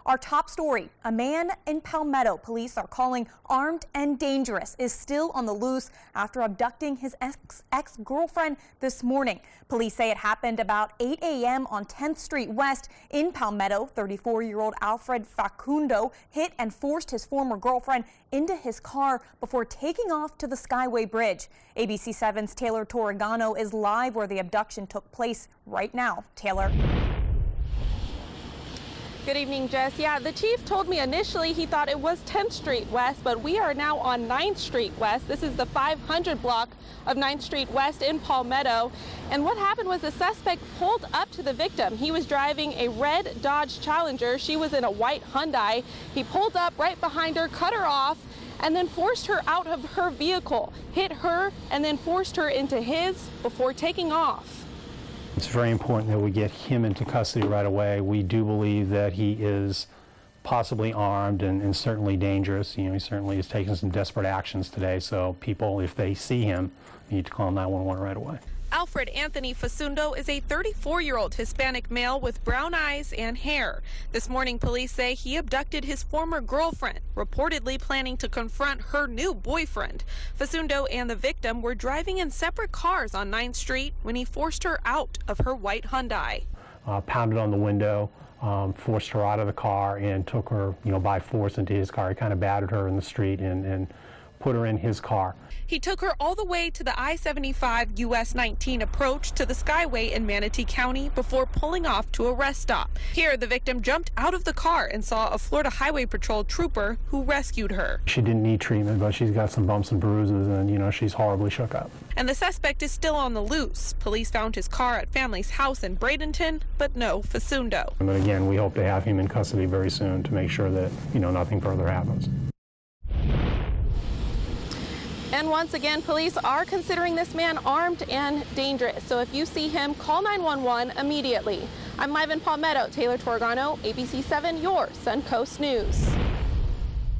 Our top story, a man in Palmetto police are calling armed and dangerous is still on the loose after abducting his ex-girlfriend this morning. Police say it happened about 8 a.m. on 10th Street West in Palmetto. 34-year-old Alfred Facundo hit and forced his former girlfriend into his car before taking off to the Skyway Bridge. ABC 7's Taylor Torregano is live where the abduction took place right now. Taylor. Good evening, Jess. Yeah, the chief told me initially he thought it was 10th Street West, but we are now on 9th Street West. This is the 500 block of 9th Street West in Palmetto. And what happened was the suspect pulled up to the victim. He was driving a red Dodge Challenger. She was in a white Hyundai. He pulled up right behind her, cut her off, and then forced her out of her vehicle, hit her, and then forced her into his before taking off. It's very important that we get him into custody right away. We do believe that he is possibly armed and certainly dangerous. You know, he certainly has taken some desperate actions today, so people, if they see him, need to call 911 right away. Alfred Anthony Facundo is a 34-year-old Hispanic male with brown eyes and hair. This morning, police say he abducted his former girlfriend, reportedly planning to confront her new boyfriend. Facundo and the victim were driving in separate cars on 9th Street when he forced her out of her white Hyundai. Pounded on the window, forced her out of the car, and took her, by force into his car. He kind of battered her in the street and put her in his car. He took her all the way to the I-75 US 19 approach to the Skyway in Manatee County before pulling off to a rest stop. Here, the victim jumped out of the car and saw a Florida Highway Patrol trooper who rescued her. She didn't need treatment, but she's got some bumps and bruises, and, she's horribly shook up. And the suspect is still on the loose. Police found his car at family's house in Bradenton, but no Facundo. But again, we hope to have him in custody very soon to make sure that, nothing further happens. And once again, police are considering this man armed and dangerous. So if you see him, call 911 immediately. I'm live in Palmetto. Taylor Torregano, ABC 7, your Suncoast News.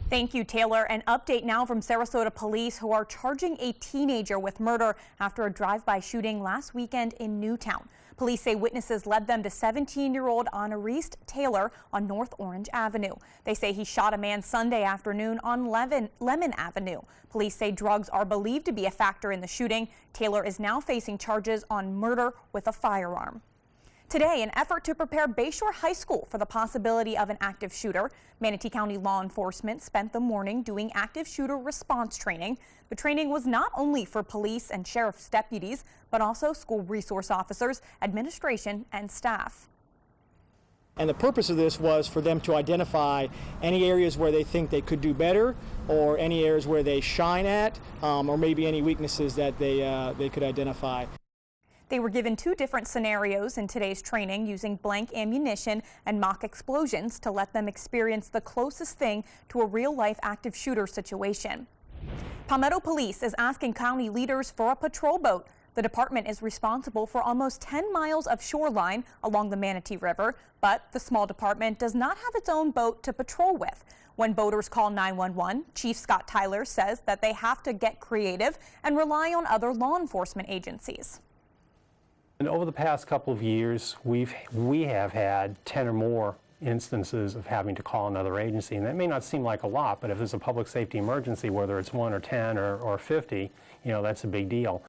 Thank you, Taylor. An update now from Sarasota police who are charging a teenager with murder after a drive-by shooting last weekend in Newtown. Police say witnesses led them to 17-year-old Honorist Taylor on North Orange Avenue. They say he shot a man Sunday afternoon on Lemon Avenue. Police say drugs are believed to be a factor in the shooting. Taylor is now facing charges on murder with a firearm. Today, an effort to prepare Bayshore High School for the possibility of an active shooter. Manatee County law enforcement spent the morning doing active shooter response training. The training was not only for police and sheriff's deputies, but also school resource officers, administration, and staff. And the purpose of this was for them to identify any areas where they think they could do better, or any areas where they shine at, or maybe any weaknesses that they could identify. They were given two different scenarios in today's training using blank ammunition and mock explosions to let them experience the closest thing to a real-life active shooter situation. Palmetto Police is asking county leaders for a patrol boat. The department is responsible for almost 10 miles of shoreline along the Manatee River, but the small department does not have its own boat to patrol with. When boaters call 911, Chief Scott Tyler says that they have to get creative and rely on other law enforcement agencies. And over the past couple of years, we have had 10 or more instances of having to call another agency. And that may not seem like a lot, but if there's a public safety emergency, whether it's 1 or 10 or 50, that's a big deal.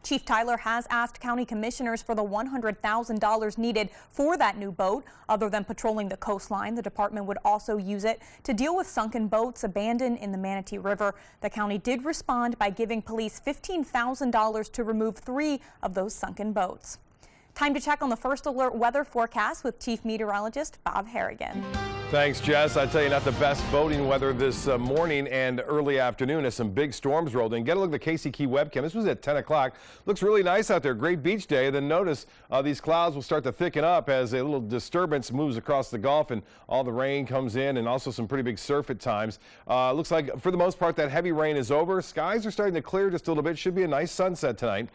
Chief Tyler has asked county commissioners for the $100,000 needed for that new boat. Other than patrolling the coastline, the department would also use it to deal with sunken boats abandoned in the Manatee River. The county did respond by giving police $15,000 to remove 3 of those sunken boats. Time to check on the First Alert weather forecast with Chief Meteorologist Bob Harrigan. Thanks, Jess. I tell you, not the best boating weather this morning and early afternoon as some big storms rolled in. Get a look at the Casey Key webcam. This was at 10 o'clock. Looks really nice out there. Great beach day. Then notice these clouds will start to thicken up as a little disturbance moves across the Gulf and all the rain comes in, and also some pretty big surf at times. Looks like for the most part that heavy rain is over. Skies are starting to clear just a little bit. Should be a nice sunset tonight.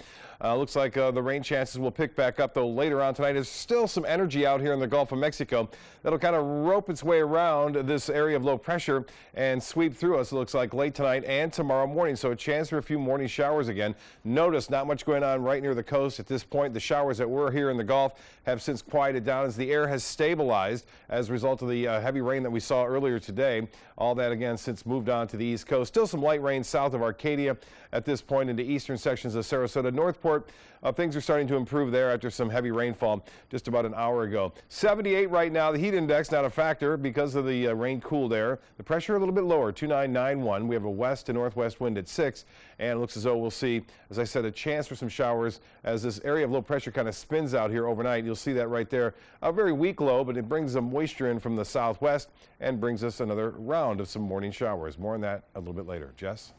Looks like the rain chances will pick back up, though, later on tonight. There's still some energy out here in the Gulf of Mexico that'll kind of rope its way around this area of low pressure and sweep through us, it looks like, late tonight and tomorrow morning. So a chance for a few morning showers again. Notice not much going on right near the coast at this point. The showers that were here in the Gulf have since quieted down as the air has stabilized as a result of the heavy rain that we saw earlier today. All that again since moved on to the east coast. Still some light rain south of Arcadia at this point into eastern sections of Sarasota. Northport, things are starting to improve there after some heavy rainfall just about an hour ago. 78 right now. The heat index not a factor because of the rain cooled air. The pressure a little bit lower, 2991. We have a west to northwest wind at 6, and it looks as though we'll see, as I said, a chance for some showers as this area of low pressure kind of spins out here overnight. You'll see that right there. A very weak low, but it brings some moisture in from the southwest and brings us another round of some morning showers. More on that a little bit later. Jess?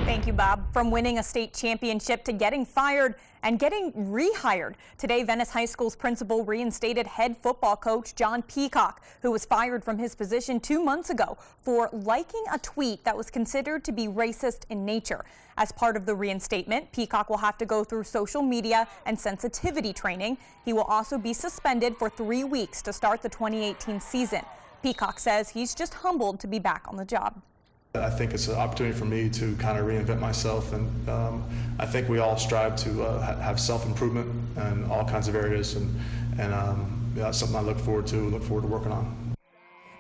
Thank you, Bob. From winning a state championship to getting fired and getting rehired. Today, Venice High School's principal reinstated head football coach John Peacock, who was fired from his position 2 months ago for liking a tweet that was considered to be racist in nature. As part of the reinstatement, Peacock will have to go through social media and sensitivity training. He will also be suspended for 3 weeks to start the 2018 season. Peacock says he's just humbled to be back on the job. I think it's an opportunity for me to kind of reinvent myself, and I think we all strive to have self-improvement in all kinds of areas, and yeah, that's something I look forward to working on.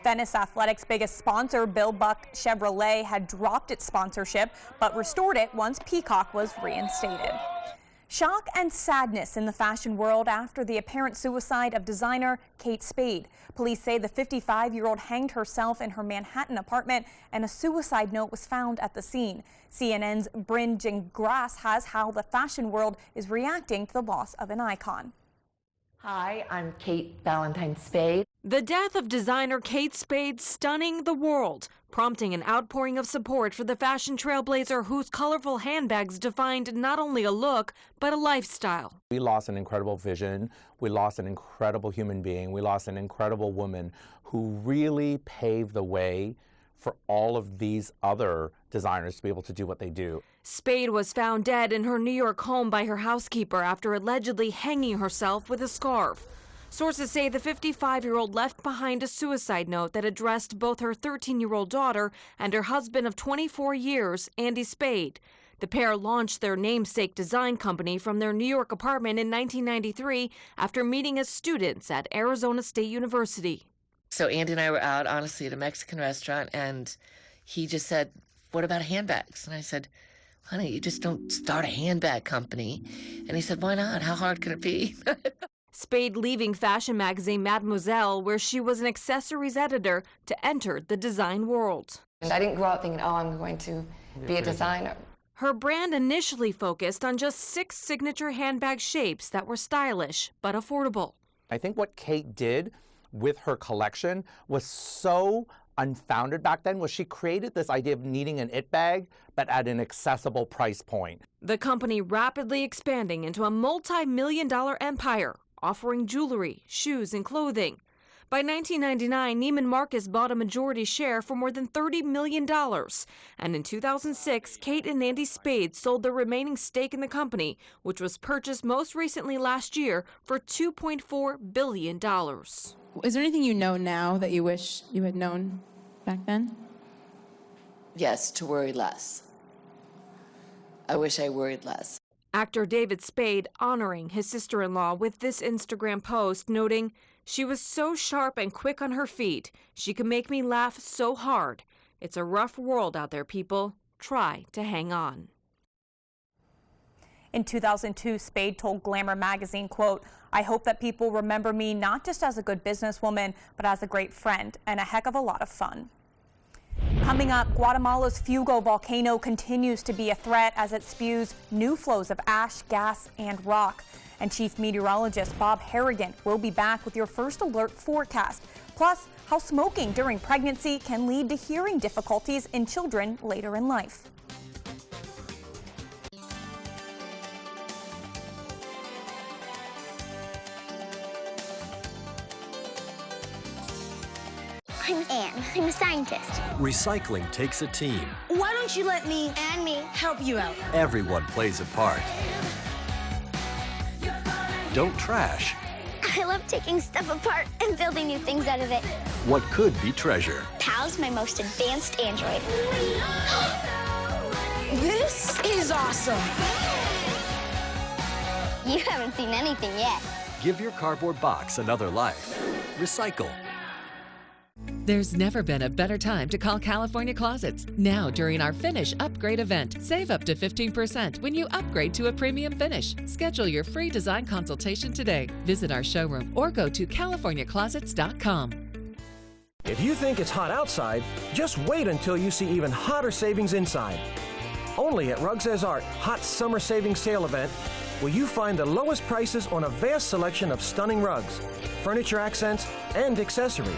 Venice Athletics' biggest sponsor, Bill Buck Chevrolet, had dropped its sponsorship but restored it once Peacock was reinstated. Shock and sadness in the fashion world after the apparent suicide of designer Kate Spade. Police say the 55-year-old hanged herself in her Manhattan apartment, and a suicide note was found at the scene. CNN's Bryn Gingras has how the fashion world is reacting to the loss of an icon. Hi, I'm Kate Valentine Spade. The death of designer Kate Spade stunning the world, prompting an outpouring of support for the fashion trailblazer whose colorful handbags defined not only a look, but a lifestyle. We lost an incredible vision. We lost an incredible human being. We lost an incredible woman who really paved the way for all of these other designers to be able to do what they do. Spade was found dead in her New York home by her housekeeper after allegedly hanging herself with a scarf. Sources say the 55-year-old left behind a suicide note that addressed both her 13-year-old daughter and her husband of 24 years, Andy Spade. The pair launched their namesake design company from their New York apartment in 1993 after meeting as students at Arizona State University. So Andy and I were out, honestly, at a Mexican restaurant, and he just said, "What about handbags?" And I said, "Honey, you just don't start a handbag company." And he said, "Why not? How hard could it be?" Spade leaving fashion magazine Mademoiselle, where she was an accessories editor, to enter the design world. And I didn't grow up thinking, oh, I'm going to be a designer. Her brand initially focused on just 6 signature handbag shapes that were stylish but affordable. I think what Kate did with her collection was so unfounded back then, was she created this idea of needing an it bag, but at an accessible price point. The company rapidly expanding into a multi-million-dollar empire, offering jewelry, shoes, and clothing. By 1999, Neiman Marcus bought a majority share for more than $30 million. And in 2006, Kate and Andy Spade sold their remaining stake in the company, which was purchased most recently last year for $2.4 billion. Is there anything you know now that you wish you had known back then? Yes, to worry less. I wish I worried less. Actor David Spade honoring his sister-in-law with this Instagram post, noting, "She was so sharp and quick on her feet. She could make me laugh so hard. It's a rough world out there, people. Try to hang on." In 2002, Spade told Glamour magazine, quote, "I hope that people remember me not just as a good businesswoman, but as a great friend and a heck of a lot of fun." Coming up, Guatemala's Fuego volcano continues to be a threat as it spews new flows of ash, gas, and rock. And Chief Meteorologist Bob Harrigan will be back with your first alert forecast. Plus, how smoking during pregnancy can lead to hearing difficulties in children later in life. I'm Anne. I'm a scientist. Recycling takes a team. Why don't you let me and me help you out? Everyone plays a part. Don't trash. I love taking stuff apart and building new things out of it. what could be treasure. Pal's my most advanced android. This is awesome. You haven't seen anything yet. Give your cardboard box another life. Recycle. There's never been a better time to call California Closets. Now, during our Finish Upgrade event, save up to 15% when you upgrade to a premium finish. Schedule your free design consultation today. Visit our showroom or go to californiaclosets.com. If you think it's hot outside, just wait until you see even hotter savings inside. Only at Rugs As Art Hot Summer Savings Sale event will you find the lowest prices on a vast selection of stunning rugs, furniture accents, and accessories.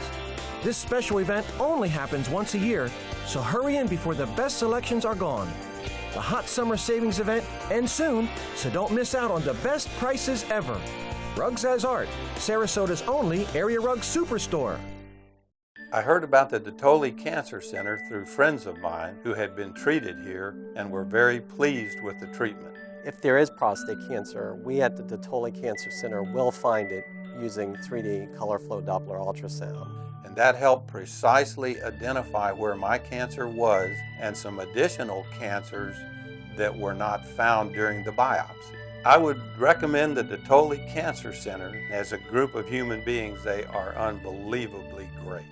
This special event only happens once a year, so hurry in before the best selections are gone. The Hot Summer Savings event ends soon, so don't miss out on the best prices ever. Rugs As Art, Sarasota's only area rug superstore. I heard about the Dotoli Cancer Center through friends of mine who had been treated here and were very pleased with the treatment. If there is prostate cancer, we at the Dotoli Cancer Center will find it using 3D color flow Doppler ultrasound. And that helped precisely identify where my cancer was and some additional cancers that were not found during the biopsy. I would recommend the Dotoli Cancer Center. As a group of human beings, they are unbelievably great.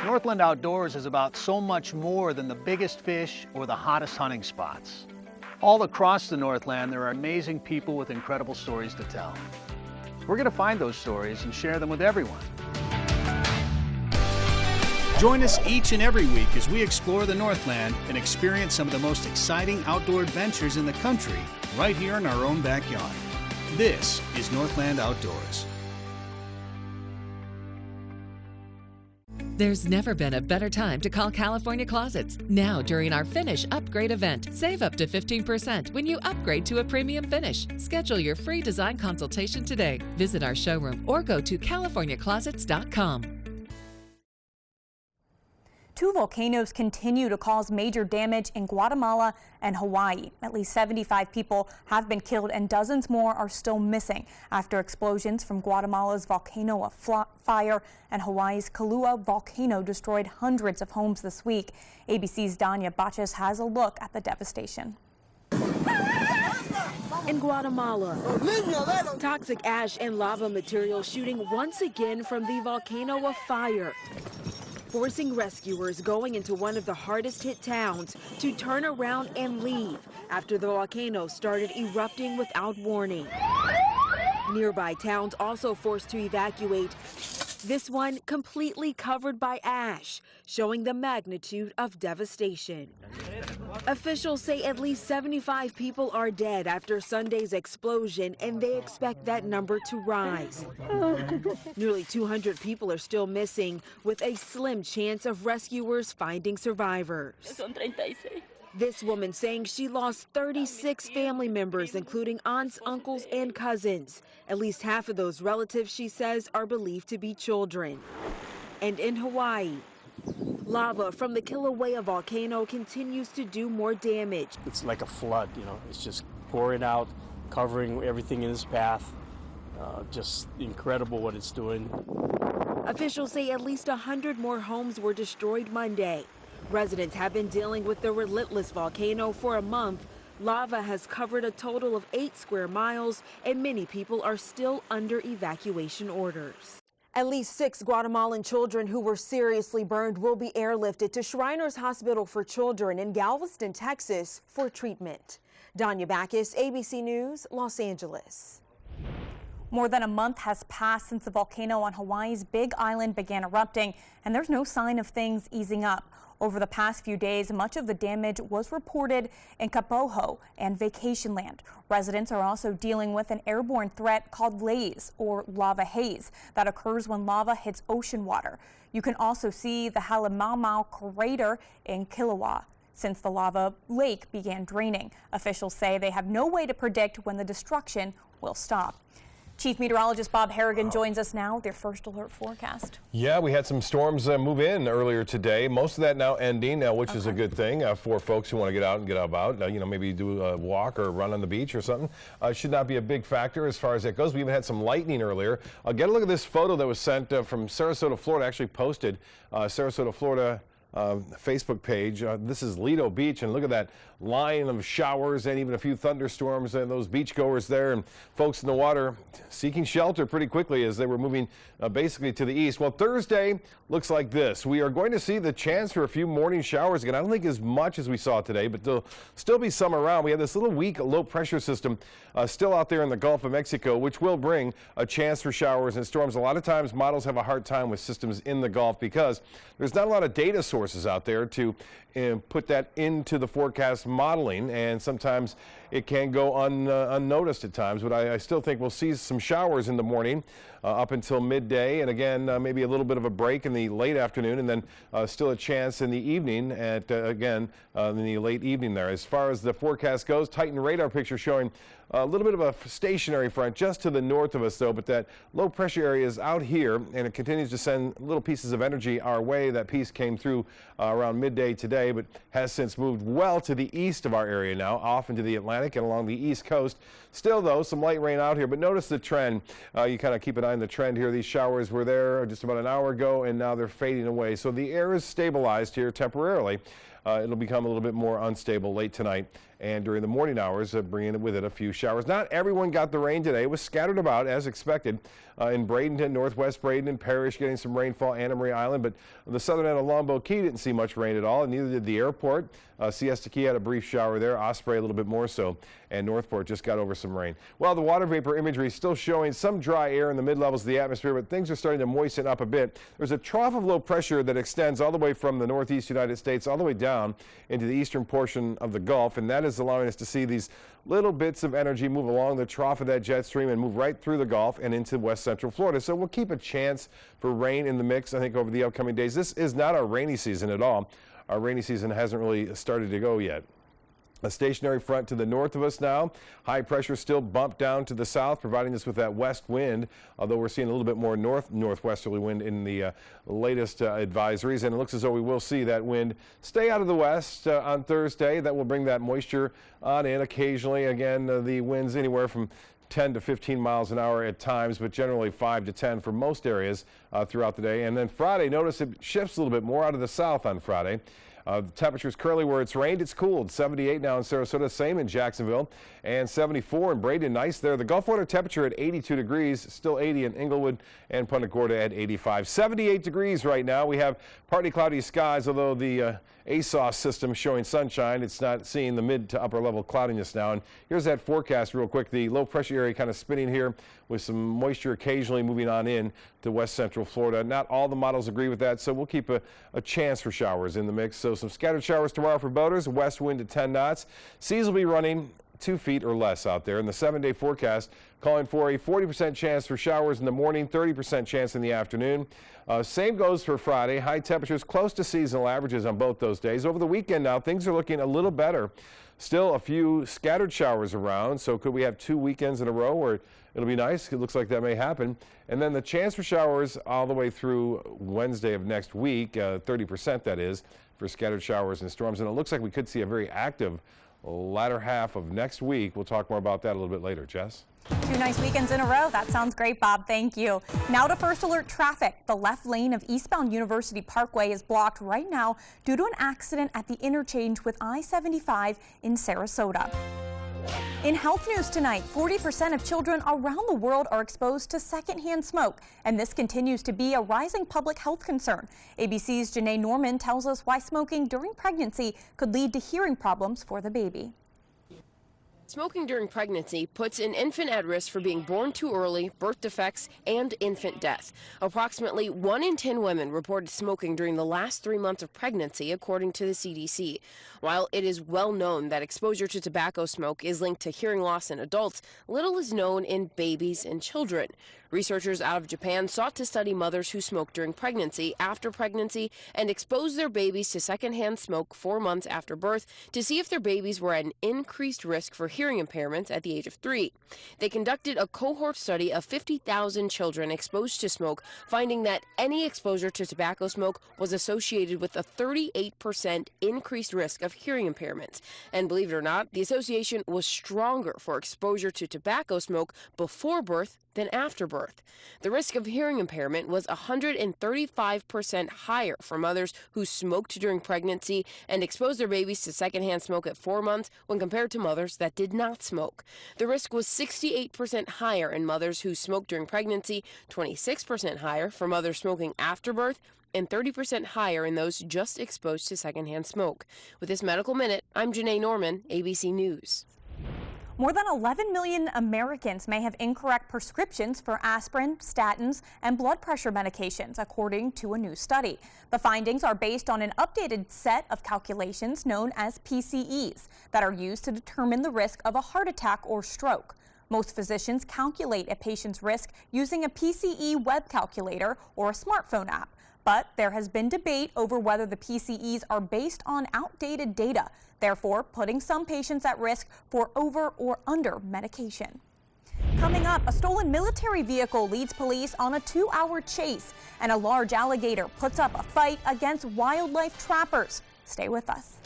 Northland Outdoors is about so much more than the biggest fish or the hottest hunting spots. All across the Northland, there are amazing people with incredible stories to tell. We're going to find those stories and share them with everyone. Join us each and every week as we explore the Northland and experience some of the most exciting outdoor adventures in the country right here in our own backyard. This is Northland Outdoors. There's never been a better time to call California Closets. Now, during our Finish Upgrade event, save up to 15% when you upgrade to a premium finish. Schedule your free design consultation today. Visit our showroom or go to californiaclosets.com. Two volcanoes continue to cause major damage in Guatemala and Hawaii. At least 75 people have been killed and dozens more are still missing after explosions from Guatemala's Volcano of Fire and Hawaii's Kailua volcano destroyed hundreds of homes this week. ABC's Danya Baches has a look at the devastation. In Guatemala, toxic ash and lava material shooting once again from the Volcano of Fire, forcing rescuers going into one of the hardest hit towns to turn around and leave after the volcano started erupting without warning. Nearby towns also forced to evacuate, this one completely covered by ash, showing the magnitude of devastation. Officials say at least 75 people are dead after Sunday's explosion, and they expect that number to rise. Nearly 200 people are still missing, with a slim chance of rescuers finding survivors. This woman saying she lost 36 family members, including aunts, uncles, and cousins. At least half of those relatives, she says, are believed to be children. And in Hawaii, lava from the Kilauea volcano continues to do more damage. It's like a flood, you know, it's just pouring out, covering everything in its path. Just incredible what it's doing. Officials say at least 100 more homes were destroyed Monday. Residents have been dealing with the relentless volcano for a month. Lava has covered a total of 8 square miles, and many people are still under evacuation orders. At least 6 Guatemalan children who were seriously burned will be airlifted to Shriners Hospital for Children in Galveston, Texas for treatment. Danya Backus, ABC News, Los Angeles. More than a month has passed since the volcano on Hawaii's Big Island began erupting, and there's no sign of things easing up. Over the past few days, much of the damage was reported in Kapoho and Vacation Land. Residents are also dealing with an airborne threat called laze, or lava haze, that occurs when lava hits ocean water. You can also see the Halemaumau crater in Kilauea since the lava lake began draining. Officials say they have no way to predict when the destruction will stop. Chief Meteorologist Bob Harrigan joins us now with their first alert forecast. Yeah, we had some storms move in earlier today. Most of that now ending, which is a good thing for folks who want to get out and get about. Maybe do a walk or run on the beach or something. Should not be a big factor as far as that goes. We even had some lightning earlier. Get a look at this photo that was sent from Sarasota, Florida. Actually posted Sarasota, Florida. Facebook page. This is Lido Beach, and look at that line of showers and even a few thunderstorms and those beachgoers there and folks in the water seeking shelter pretty quickly as they were moving basically to the east. Well, Thursday looks like this. We are going to see the chance for a few morning showers again. I don't think as much as we saw today, but there'll still be some around. We have this little weak low pressure system still out there in the Gulf of Mexico, which will bring a chance for showers and storms. A lot of times models have a hard time with systems in the Gulf because there's not a lot of data sources out there to put that into the forecast modeling, and sometimes it can go unnoticed at times, but I still think we'll see some showers in the morning up until midday, and again maybe a little bit of a break in the late afternoon, and then still a chance in the evening at again in the late evening there. As far as the forecast goes, Titan radar picture showing a little bit of a stationary front just to the north of us though, but that low pressure area is out here and it continues to send little pieces of energy our way. That piece came through around midday today, but has since moved well to the east of our area now, off into the Atlantic and along the east coast. Still though, some light rain out here, but notice the trend. You kind of keep an eye on the trend here. These showers were there just about an hour ago and now they're fading away. So the air is stabilized here temporarily. It'll become a little bit more unstable late tonight and during the morning hours, bringing with it a few showers. Not everyone got the rain today. It was scattered about as expected in Bradenton, northwest Bradenton Parish, getting some rainfall, Anna Maria Island, but the southern end of Longboat Key didn't see much rain at all, and neither did the airport. Siesta Key had a brief shower there, Osprey a little bit more so, and Northport just got over some rain. Well, the water vapor imagery is still showing some dry air in the mid-levels of the atmosphere, but things are starting to moisten up a bit. There's a trough of low pressure that extends all the way from the northeast United States all the way down into the eastern portion of the Gulf, and that is allowing us to see these little bits of energy move along the trough of that jet stream and move right through the Gulf and into west central Florida. So we'll keep a chance for rain in the mix, I think, over the upcoming days. This is not our rainy season at all. Our rainy season hasn't really started to go yet. A stationary front to the north of us now. High pressure still bumped down to the south, providing us with that west wind, although we're seeing a little bit more northwesterly wind in the latest advisories, and it looks as though we will see that wind stay out of the west on Thursday. That will bring that moisture on in occasionally. Again, the winds anywhere from 10 to 15 miles an hour at times, but generally 5 to 10 for most areas throughout the day. And then Friday, notice it shifts a little bit more out of the south on Friday. The temperatures currently where it's rained, it's cooled. 78 now in Sarasota, same in Jacksonville, and 74 in Bradenton. Nice there. The Gulf water temperature at 82 degrees, still 80 in Inglewood and Punta Gorda at 85. 78 degrees right now. We have partly cloudy skies, although the ASOS system showing sunshine. It's not seeing the mid to upper level cloudiness now. And here's that forecast real quick. The low pressure area kind of spinning here with some moisture occasionally moving on in to west central Florida. Not all the models agree with that, so we'll keep a chance for showers in the mix. So some scattered showers tomorrow for boaters, west wind at 10 knots. Seas will be running 2 feet or less out there. And the 7-day forecast calling for a 40% chance for showers in the morning, 30% chance in the afternoon. Same goes for Friday. High temperatures close to seasonal averages on both those days. Over the weekend now, things are looking a little better. Still a few scattered showers around, so could we have 2 weekends in a row where it'll be nice? It looks like that may happen. And then the chance for showers all the way through Wednesday of next week, 30% that is, for scattered showers and storms. And it looks like we could see a very active latter half of next week. We'll talk more about that a little bit later. Jess? 2 nice weekends in a row. That sounds great, Bob. Thank you. Now to first alert traffic. The left lane of eastbound University Parkway is blocked right now due to an accident at the interchange with I-75 in Sarasota. In health news tonight, 40% of children around the world are exposed to secondhand smoke, and this continues to be a rising public health concern. ABC's Janae Norman tells us why smoking during pregnancy could lead to hearing problems for the baby. Smoking during pregnancy puts an infant at risk for being born too early, birth defects, and infant death. Approximately 1 in 10 women reported smoking during the last 3 months of pregnancy, according to the CDC. While it is well known that exposure to tobacco smoke is linked to hearing loss in adults, little is known in babies and children. Researchers out of Japan sought to study mothers who smoked during pregnancy, after pregnancy, and expose their babies to secondhand smoke 4 months after birth to see if their babies were at an increased risk for hearing impairments at the age of 3. They conducted a cohort study of 50,000 children exposed to smoke, finding that any exposure to tobacco smoke was associated with a 38% increased risk of hearing impairments. And believe it or not, the association was stronger for exposure to tobacco smoke before birth than after birth. The risk of hearing impairment was 135% higher for mothers who smoked during pregnancy and exposed their babies to secondhand smoke at 4 months when compared to mothers that did not smoke. The risk was 68% higher in mothers who smoked during pregnancy, 26% higher for mothers smoking after birth, and 30% higher in those just exposed to secondhand smoke. With this Medical Minute, I'm Janae Norman, ABC News. More than 11 million Americans may have incorrect prescriptions for aspirin, statins, and blood pressure medications, according to a new study. The findings are based on an updated set of calculations known as PCEs that are used to determine the risk of a heart attack or stroke. Most physicians calculate a patient's risk using a PCE web calculator or a smartphone app. But there has been debate over whether the PCEs are based on outdated data, therefore putting some patients at risk for over or under medication. Coming up, a stolen military vehicle leads police on a 2-hour chase, and a large alligator puts up a fight against wildlife trappers. Stay with us.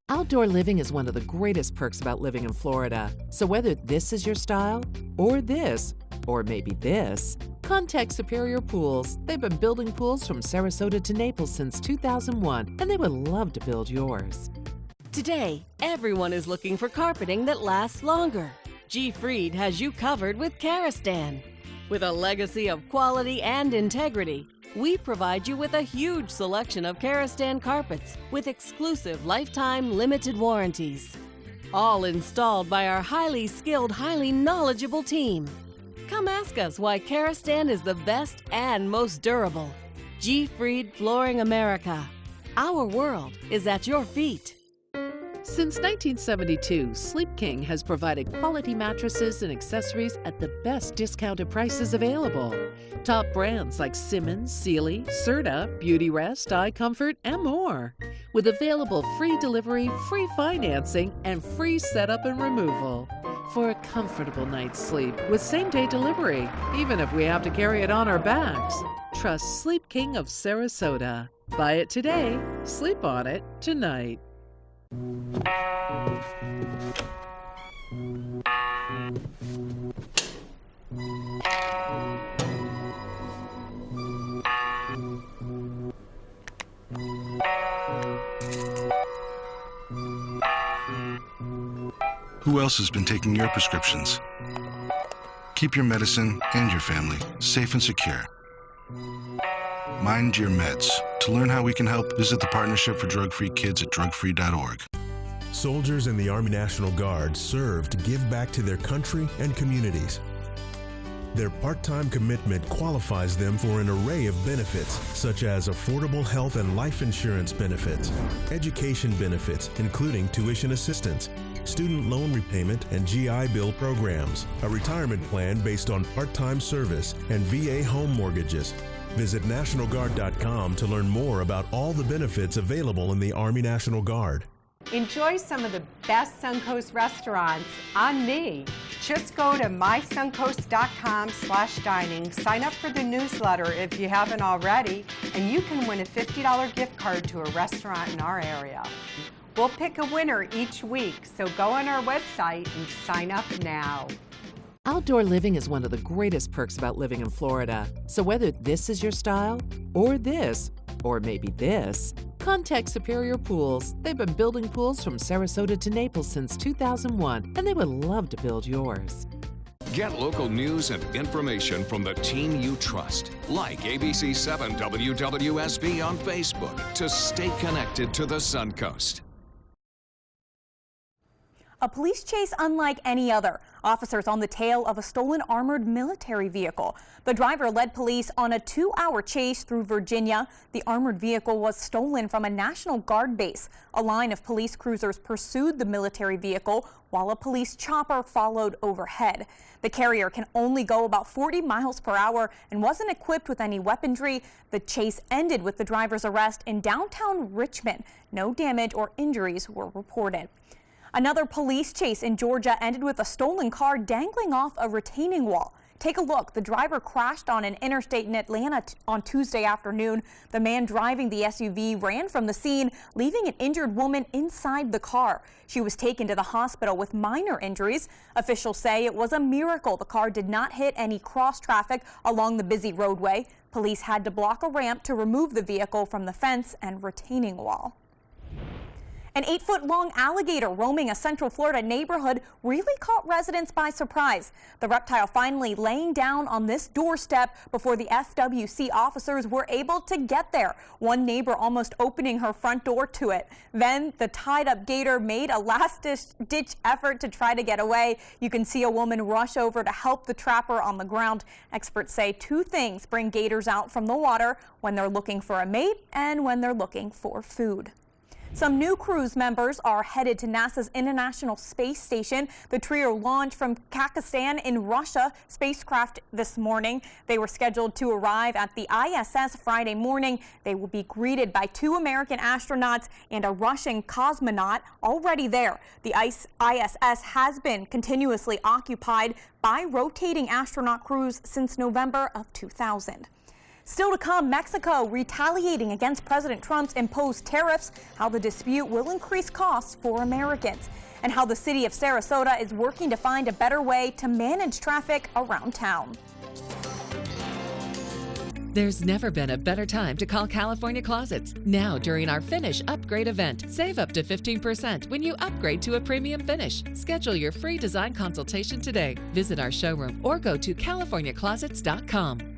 Outdoor living is one of the greatest perks about living in Florida. So whether this is your style, or this, or maybe this, contact Superior Pools. They've been building pools from Sarasota to Naples since 2001, and they would love to build yours. Today, everyone is looking for carpeting that lasts longer. G. Fried has you covered with Karastan. With a legacy of quality and integrity, we provide you with a huge selection of Karastan carpets with exclusive lifetime limited warranties. All installed by our highly skilled, highly knowledgeable team. Come ask us why Karastan is the best and most durable. G. Fried Flooring America. Our world is at your feet. Since 1972, Sleep King has provided quality mattresses and accessories at the best discounted prices available. Top brands like Simmons, Sealy, Serta, Beautyrest, iComfort, and more. With available free delivery, free financing, and free setup and removal. For a comfortable night's sleep with same-day delivery, even if we have to carry it on our backs. Trust Sleep King of Sarasota. Buy it today, sleep on it tonight. Who else has been taking your prescriptions? Keep your medicine and your family safe and secure. Mind your meds. To learn how we can help, visit the Partnership for Drug-Free Kids at drugfree.org. Soldiers in the Army National Guard serve to give back to their country and communities. Their part-time commitment qualifies them for an array of benefits, such as affordable health and life insurance benefits, education benefits, including tuition assistance, student loan repayment and GI Bill programs, a retirement plan based on part-time service, and VA home mortgages. Visit NationalGuard.com to learn more about all the benefits available in the Army National Guard. Enjoy some of the best Suncoast restaurants on me. Just go to mysuncoast.com/dining, sign up for the newsletter if you haven't already, and you can win a $50 gift card to a restaurant in our area. We'll pick a winner each week, so go on our website and sign up now. Outdoor living is one of the greatest perks about living in Florida. So whether this is your style, or this, or maybe this, contact Superior Pools. They've been building pools from Sarasota to Naples since 2001, and they would love to build yours. Get local news and information from the team you trust. Like ABC7 WWSB on Facebook to stay connected to the Suncoast. A police chase unlike any other. Officers on the tail of a stolen armored military vehicle. The driver led police on a 2-hour chase through Virginia. The armored vehicle was stolen from a National Guard base. A line of police cruisers pursued the military vehicle while a police chopper followed overhead. The carrier can only go about 40 miles per hour and wasn't equipped with any weaponry. The chase ended with the driver's arrest in downtown Richmond. No damage or injuries were reported. Another police chase in Georgia ended with a stolen car dangling off a retaining wall. Take a look. The driver crashed on an interstate in Atlanta on Tuesday afternoon. The man driving the SUV ran from the scene, leaving an injured woman inside the car. She was taken to the hospital with minor injuries. Officials say it was a miracle the car did not hit any cross traffic along the busy roadway. Police had to block a ramp to remove the vehicle from the fence and retaining wall. An 8-foot-long alligator roaming a Central Florida neighborhood really caught residents by surprise. The reptile finally laying down on this doorstep before the FWC officers were able to get there. One neighbor almost opening her front door to it. Then the tied-up gator made a last-ditch effort to try to get away. You can see a woman rush over to help the trapper on the ground. Experts say 2 things bring gators out from the water: when they're looking for a mate and when they're looking for food. Some new cruise members are headed to NASA's International Space Station. The trio launched from Kazakhstan in Russia spacecraft this morning. They were scheduled to arrive at the ISS Friday morning. They will be greeted by 2 American astronauts and a Russian cosmonaut already there. The ISS has been continuously occupied by rotating astronaut crews since November of 2000. Still to come, Mexico retaliating against President Trump's imposed tariffs, how the dispute will increase costs for Americans, and how the city of Sarasota is working to find a better way to manage traffic around town. There's never been a better time to call California Closets. Now, during our Finish Upgrade event, save up to 15% when you upgrade to a premium finish. Schedule your free design consultation today. Visit our showroom or go to CaliforniaClosets.com.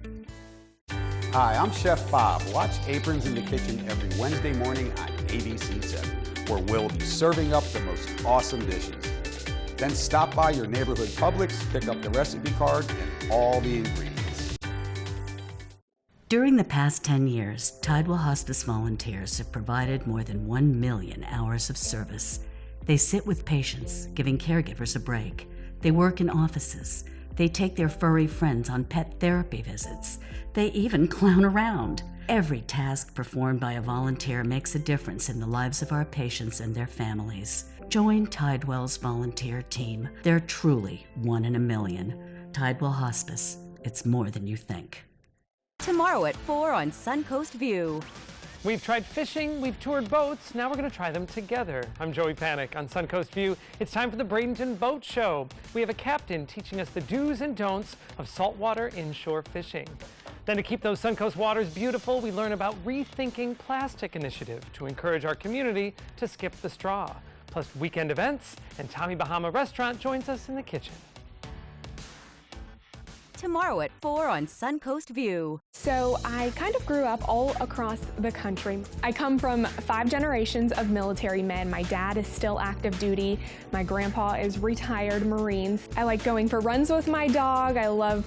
Hi, I'm Chef Bob. Watch Aprons in the Kitchen every Wednesday morning on ABC7, where we'll be serving up the most awesome dishes. Then stop by your neighborhood Publix, pick up the recipe card and all the ingredients. During the past 10 years, Tidewell Hospice volunteers have provided more than 1 million hours of service. They sit with patients, giving caregivers a break. They work in offices. They take their furry friends on pet therapy visits. They even clown around. Every task performed by a volunteer makes a difference in the lives of our patients and their families. Join Tidewell's volunteer team. They're truly 1 in a million. Tidewell Hospice. It's more than you think. Tomorrow at 4 on Suncoast View. We've tried fishing, we've toured boats, now we're going to try them together. I'm Joey Panic on Suncoast View. It's time for the Bradenton Boat Show. We have a captain teaching us the do's and don'ts of saltwater inshore fishing. Then to keep those Suncoast waters beautiful, we learn about Rethinking Plastic Initiative to encourage our community to skip the straw. Plus weekend events, and Tommy Bahama Restaurant joins us in the kitchen. Tomorrow at 4 on Suncoast View. So I kind of grew up all across the country. I come from 5 generations of military men. My dad is still active duty. My grandpa is retired Marines. I like going for runs with my dog. I love,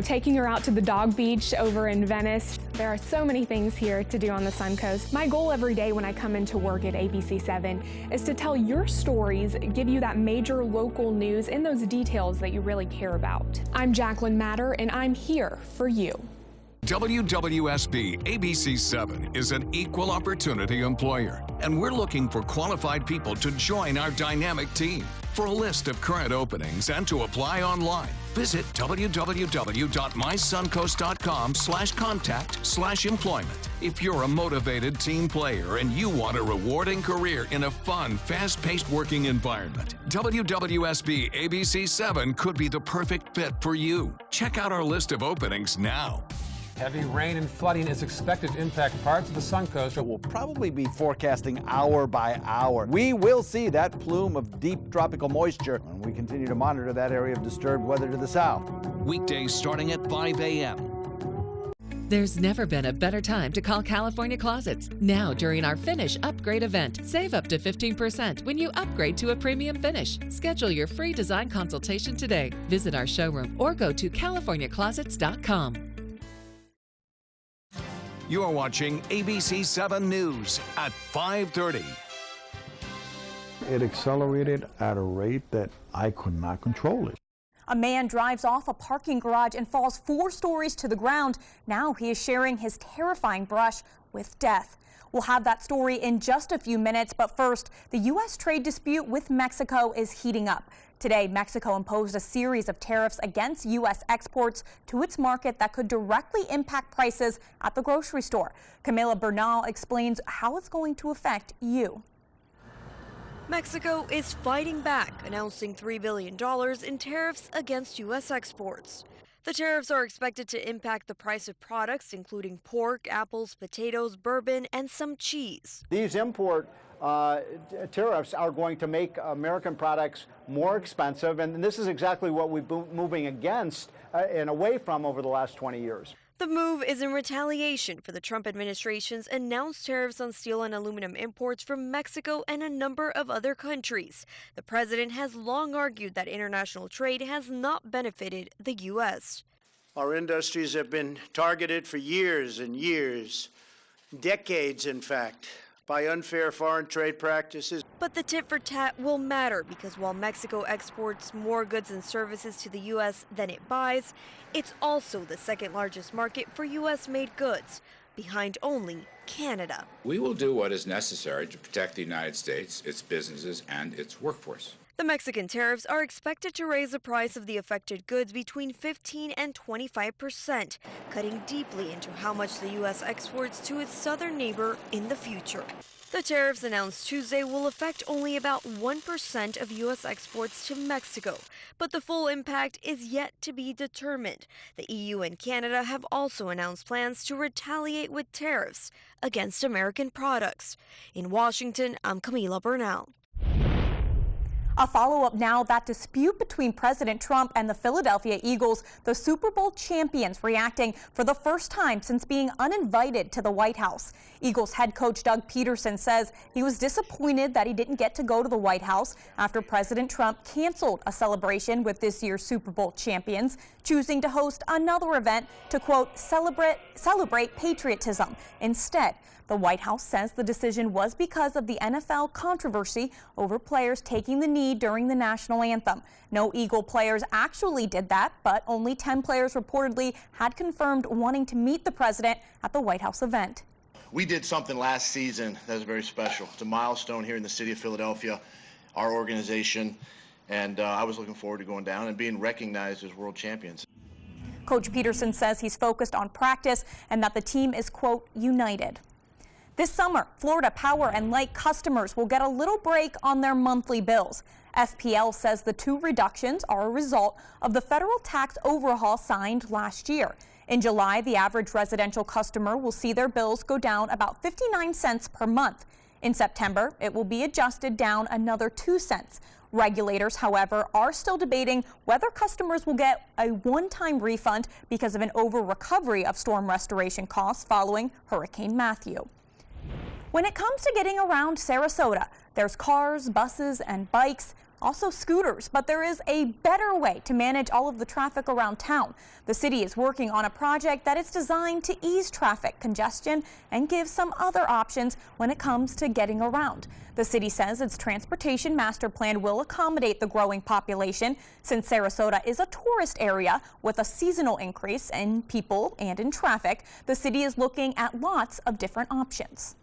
taking her out to the dog beach over in Venice. There are so many things here to do on the Suncoast. My goal every day when I come into work at ABC7 is to tell your stories, give you that major local news and those details that you really care about. I'm Jacqueline Matter, and I'm here for you. WWSB ABC7 is an equal opportunity employer, and we're looking for qualified people to join our dynamic team. For a list of current openings and to apply online, visit www.mysuncoast.com/contact/employment. If you're a motivated team player and you want a rewarding career in a fun, fast-paced working environment, WWSB ABC7 could be the perfect fit for you. Check out our list of openings now. Heavy rain and flooding is expected to impact parts of the Suncoast. It will probably be forecasting hour by hour. We will see that plume of deep tropical moisture, and we continue to monitor that area of disturbed weather to the south. Weekdays starting at 5 a.m. There's never been a better time to call California Closets. Now during our Finish Upgrade event, save up to 15% when you upgrade to a premium finish. Schedule your free design consultation today. Visit our showroom or go to californiaclosets.com. You are watching ABC 7 News at 5:30. It accelerated at a rate that I could not control it. A man drives off a parking garage and falls 4 stories to the ground. Now he is sharing his terrifying brush with death. We'll have that story in just a few minutes, but first, the U.S. trade dispute with Mexico is heating up. Today, Mexico imposed a series of tariffs against U.S. exports to its market that could directly impact prices at the grocery store. Camila Bernal explains how it's going to affect you. Mexico is fighting back, announcing $3 billion in tariffs against U.S. exports. The tariffs are expected to impact the price of products, including pork, apples, potatoes, bourbon, and some cheese. These import tariffs are going to make American products more expensive, and this is exactly what we've been moving against and away from over the last 20 years. The move is in retaliation for the Trump administration's announced tariffs on steel and aluminum imports from Mexico and a number of other countries. The president has long argued that international trade has not benefited the U.S. Our industries have been targeted for years and years, decades in fact, by unfair foreign trade practices. But the tit for tat will matter because while Mexico exports more goods and services to the U.S. than it buys, it's also the second largest market for U.S.-made goods, behind only Canada. We will do what is necessary to protect the United States, its businesses, and its workforce. The Mexican tariffs are expected to raise the price of the affected goods between 15% and 25%, cutting deeply into how much the U.S. exports to its southern neighbor in the future. The tariffs announced Tuesday will affect only about 1% of U.S. exports to Mexico, but the full impact is yet to be determined. The EU and Canada have also announced plans to retaliate with tariffs against American products. In Washington, I'm Camila Bernal. A follow-up now, that dispute between President Trump and the Philadelphia Eagles, the Super Bowl champions reacting for the first time since being uninvited to the White House. Eagles head coach Doug Peterson says he was disappointed that he didn't get to go to the White House after President Trump canceled a celebration with this year's Super Bowl champions, choosing to host another event to, quote, celebrate patriotism instead. The White House says the decision was because of the NFL controversy over players taking the knee during the national anthem. No Eagle players actually did that, but only 10 players reportedly had confirmed wanting to meet the president at the White House event. We did something last season that was very special. It's a milestone here in the city of Philadelphia, our organization, and I was looking forward to going down and being recognized as world champions. Coach Peterson says he's focused on practice and that the team is, quote, united. This summer, Florida Power and Light customers will get a little break on their monthly bills. FPL says the 2 reductions are a result of the federal tax overhaul signed last year. In July, the average residential customer will see their bills go down about 59 cents per month. In September, it will be adjusted down another 2 cents. Regulators, however, are still debating whether customers will get a one-time refund because of an over-recovery of storm restoration costs following Hurricane Matthew. When it comes to getting around Sarasota, there's cars, buses, and bikes, also scooters, but there is a better way to manage all of the traffic around town. The city is working on a project that is designed to ease traffic congestion and give some other options when it comes to getting around. The city says its transportation master plan will accommodate the growing population. Since Sarasota is a tourist area with a seasonal increase in people and in traffic, the city is looking at lots of different options.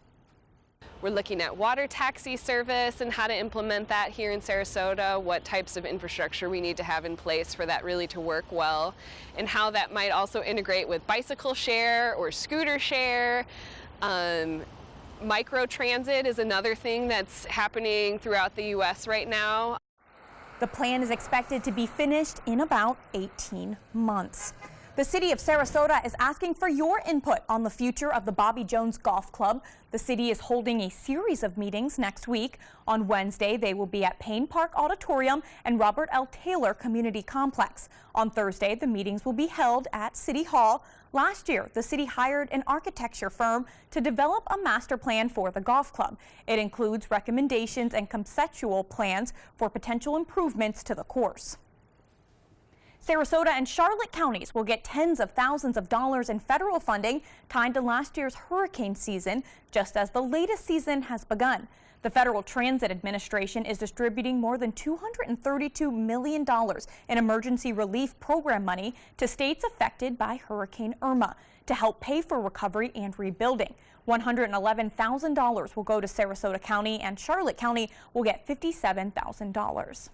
We're looking at water taxi service and how to implement that here in Sarasota, what types of infrastructure we need to have in place for that really to work well, and how that might also integrate with bicycle share or scooter share. Microtransit is another thing that's happening throughout the U.S. right now. The plan is expected to be finished in about 18 months. The city of Sarasota is asking for your input on the future of the Bobby Jones Golf Club. The city is holding a series of meetings next week. On Wednesday, they will be at Payne Park Auditorium and Robert L. Taylor Community Complex. On Thursday, the meetings will be held at City Hall. Last year, the city hired an architecture firm to develop a master plan for the golf club. It includes recommendations and conceptual plans for potential improvements to the course. Sarasota and Charlotte counties will get tens of thousands of dollars in federal funding tied to last year's hurricane season, just as the latest season has begun. The Federal Transit Administration is distributing more than $232 million in emergency relief program money to states affected by Hurricane Irma to help pay for recovery and rebuilding. $111,000 will go to Sarasota County, and Charlotte County will get $57,000.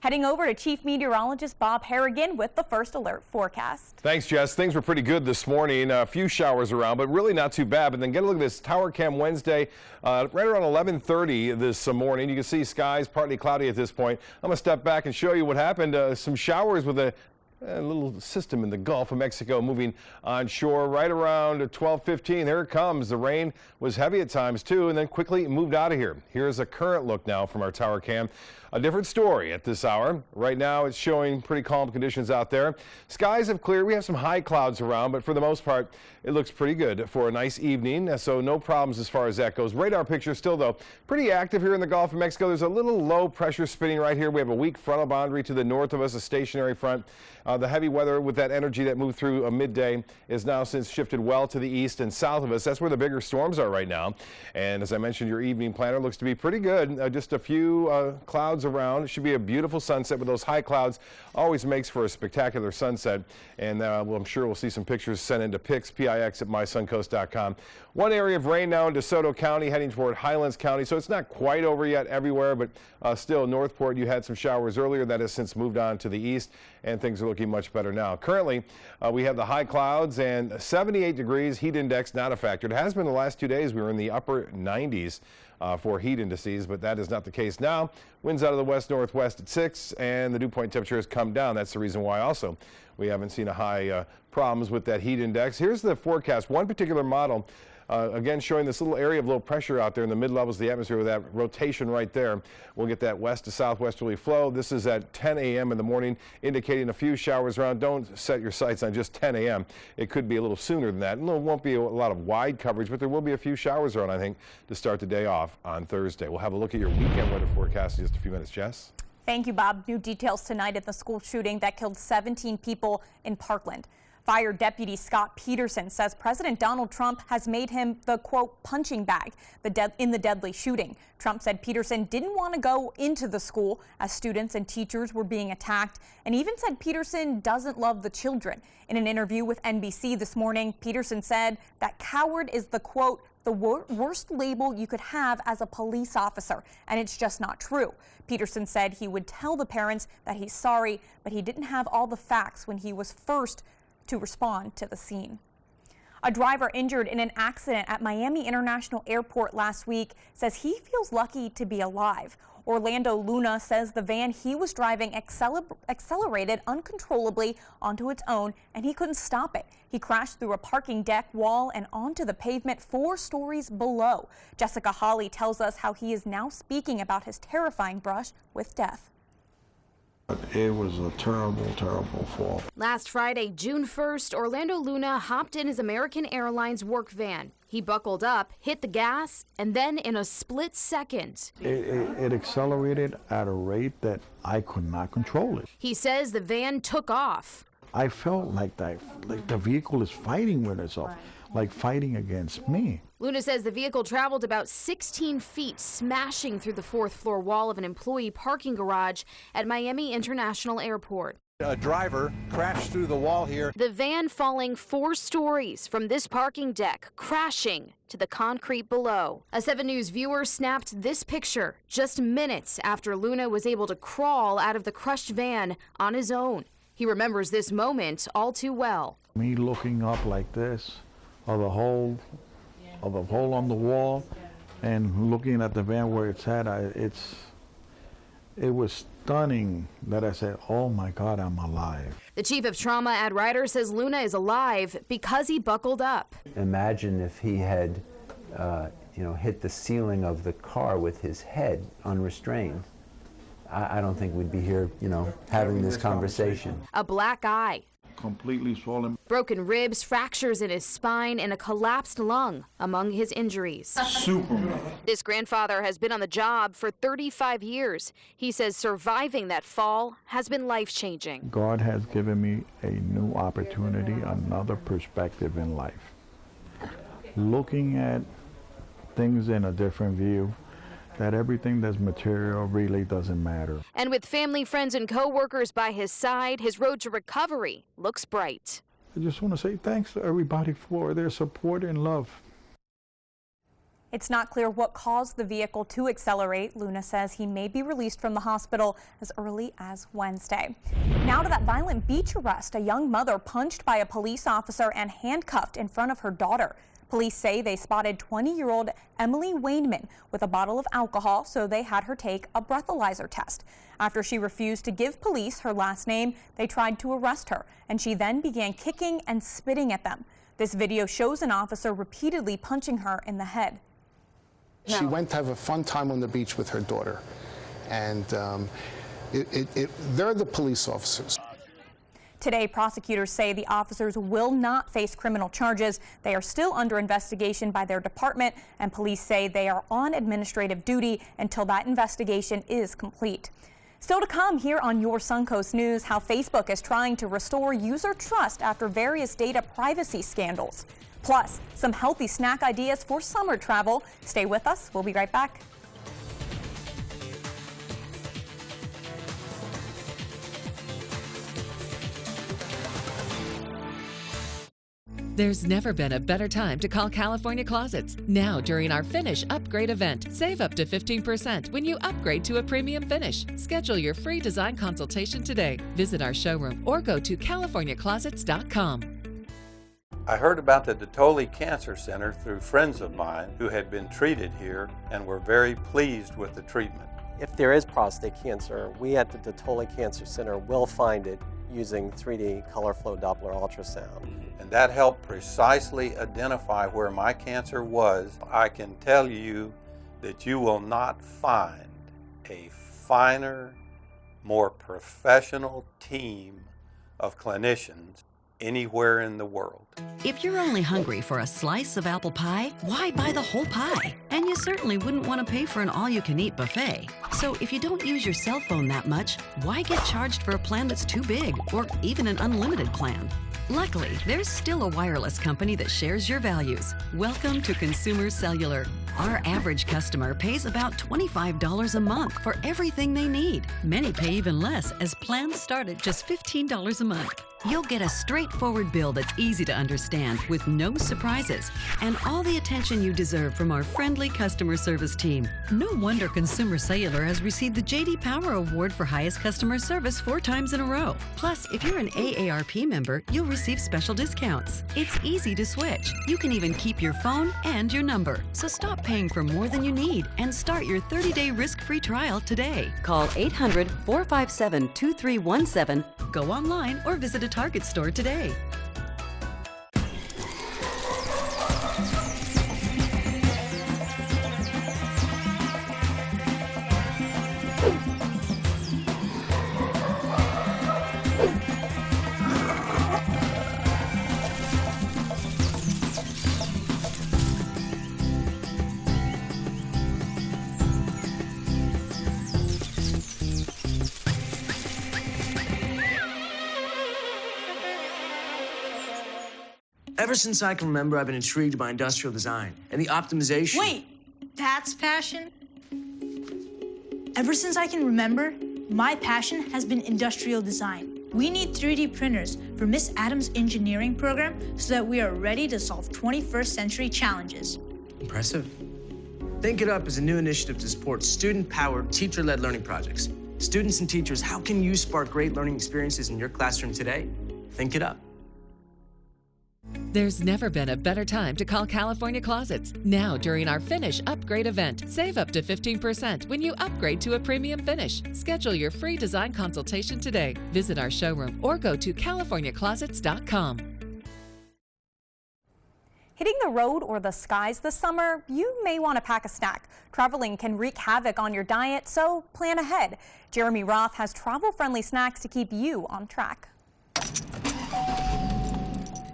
Heading over to Chief Meteorologist Bob Harrigan with the First Alert forecast. Thanks, Jess. Things were pretty good this morning. A few showers around, but really not too bad. But then get a look at this Tower Cam Wednesday, right around 11:30 this morning. You can see skies partly cloudy at this point. I'm going to step back and show you what happened. Some showers with a little system in the Gulf of Mexico moving onshore right around 12:15. There it comes. The rain was heavy at times too, and then quickly moved out of here. Here's a current look now from our tower cam. A different story at this hour. Right now it's showing pretty calm conditions out there. Skies have cleared. We have some high clouds around, but for the most part it looks pretty good for a nice evening, so no problems as far as that goes. Radar picture still though pretty active here in the Gulf of Mexico. There's a little low pressure spinning right here. We have a weak frontal boundary to the north of us, a stationary front. The heavy weather with that energy that moved through midday is now since shifted well to the east and south of us. That's where the bigger storms are right now. And as I mentioned, your evening planner looks to be pretty good. Just a few clouds around. It should be a beautiful sunset with those high clouds. Always makes for a spectacular sunset. And well, I'm sure we'll see some pictures sent into PIX at mysuncoast.com. One area of rain now in DeSoto County heading toward Highlands County. So it's not quite over yet everywhere, but still Northport, you had some showers earlier. That has since moved on to the east, and things are looking much better now. Currently, we have the high clouds and 78 degrees. Heat index not a factor. It has been the last 2 days. We were in the upper 90s for heat indices, but that is not the case now. Winds out of the west-northwest at 6, and the dew point temperature has come down. That's the reason why also we haven't seen a high problems with that heat index. Here's the forecast. One particular model, again showing this little area of low pressure out there in the mid-levels of the atmosphere with that rotation right there. We'll get that west to southwesterly flow. This is at 10 a.m. in the morning, indicating a few showers around. Don't set your sights on just 10 a.m. It could be a little sooner than that. There won't be a lot of wide coverage, but there will be a few showers around, I think, to start the day off on Thursday. We'll have a look at your weekend weather forecast in just a few minutes. Jess? Thank you, Bob. New details tonight at the school shooting that killed 17 people in Parkland. Fire Deputy Scott Peterson says President Donald Trump has made him the, quote, punching bag in the deadly shooting. Trump said Peterson didn't want to go into the school as students and teachers were being attacked, and even said Peterson doesn't love the children. In an interview with NBC this morning, Peterson said that coward is the, quote, the worst label you could have as a police officer, and it's just not true. Peterson said he would tell the parents that he's sorry, but he didn't have all the facts when he was first to respond to the scene. A driver injured in an accident at Miami International Airport last week says he feels lucky to be alive. Orlando Luna says the van he was driving accelerated uncontrollably onto its own, and he couldn't stop it. He crashed through a parking deck wall and onto the pavement 4 stories below. Jessica Hawley tells us how he is now speaking about his terrifying brush with death. It was a terrible, terrible fall. Last Friday, June 1st, Orlando Luna hopped in his American Airlines work van. He buckled up, hit the gas, and then in a split second, it accelerated at a rate that I could not control it. He says the van took off. I felt like the vehicle is fighting with itself, like fighting against me. Luna says the vehicle traveled about 16 feet, smashing through the 4th floor wall of an employee parking garage at Miami International Airport. A driver crashed through the wall here. The van falling 4 stories from this parking deck, crashing to the concrete below. A 7 News viewer snapped this picture just minutes after Luna was able to crawl out of the crushed van on his own. He remembers this moment all too well. Me looking up like this, of the hole on the wall, and looking at the van where it's at, it was stunning that I said, oh my God, I'm alive. The chief of trauma at Ryder says Luna is alive because he buckled up. Imagine if he had, hit the ceiling of the car with his head unrestrained. I don't think we'd be here, having this conversation. A black eye. Completely swollen. Broken ribs, fractures in his spine, and a collapsed lung among his injuries. Superman. This grandfather has been on the job for 35 years. He says surviving that fall has been life-changing. God has given me a new opportunity, another perspective in life. Looking at things in a different view, that everything that's material really doesn't matter. And with family, friends, and co-workers by his side, his road to recovery looks bright. I just want to say thanks to everybody for their support and love. It's not clear what caused the vehicle to accelerate. Luna says he may be released from the hospital as early as Wednesday. Now to that violent beach arrest. A young mother punched by a police officer and handcuffed in front of her daughter. Police say they spotted 20-year-old Emily Wainman with a bottle of alcohol, so they had her take a breathalyzer test. After she refused to give police her last name, they tried to arrest her, and she then began kicking and spitting at them. This video shows an officer repeatedly punching her in the head. She went to have a fun time on the beach with her daughter, and they're the police officers. Today, prosecutors say the officers will not face criminal charges. They are still under investigation by their department, and police say they are on administrative duty until that investigation is complete. Still to come here on your Suncoast News, how Facebook is trying to restore user trust after various data privacy scandals. Plus, some healthy snack ideas for summer travel. Stay with us. We'll be right back. There's never been a better time to call California Closets. Now, during our Finish Upgrade event, save up to 15% when you upgrade to a premium finish. Schedule your free design consultation today. Visit our showroom or go to californiaclosets.com. I heard about the Dotoli Cancer Center through friends of mine who had been treated here and were very pleased with the treatment. If there is prostate cancer, we at the Dotoli Cancer Center will find it using 3D color flow Doppler ultrasound. And that helped precisely identify where my cancer was. I can tell you that you will not find a finer, more professional team of clinicians anywhere in the world. If you're only hungry for a slice of apple pie, why buy the whole pie? And you certainly wouldn't want to pay for an all-you-can-eat buffet. So if you don't use your cell phone that much, why get charged for a plan that's too big or even an unlimited plan? Luckily, there's still a wireless company that shares your values. Welcome to Consumer Cellular. Our average customer pays about $25 a month for everything they need. Many pay even less, as plans start at just $15 a month. You'll get a straightforward bill that's easy to understand with no surprises and all the attention you deserve from our friendly customer service team. No wonder Consumer Cellular has received the J.D. Power Award for highest customer service 4 times in a row. Plus, if you're an AARP member, you'll receive special discounts. It's easy to switch. You can even keep your phone and your number. So stop paying for more than you need and start your 30-day risk-free trial today. Call 800-457-2317. Go online or visit a Target store today. Ever since I can remember, I've been intrigued by industrial design and the optimization. Wait, that's passion? Ever since I can remember, my passion has been industrial design. We need 3D printers for Miss Adams' engineering program so that we are ready to solve 21st century challenges. Impressive. Think It Up is a new initiative to support student-powered, teacher-led learning projects. Students and teachers, how can you spark great learning experiences in your classroom today? Think It Up. There's never been a better time to call California Closets. Now, during our Finish Upgrade event, save up to 15% when you upgrade to a premium finish. Schedule your free design consultation today. Visit our showroom or go to californiaclosets.com. Hitting the road or the skies this summer, you may want to pack a snack. Traveling can wreak havoc on your diet, so plan ahead. Jeremy Roth has travel-friendly snacks to keep you on track.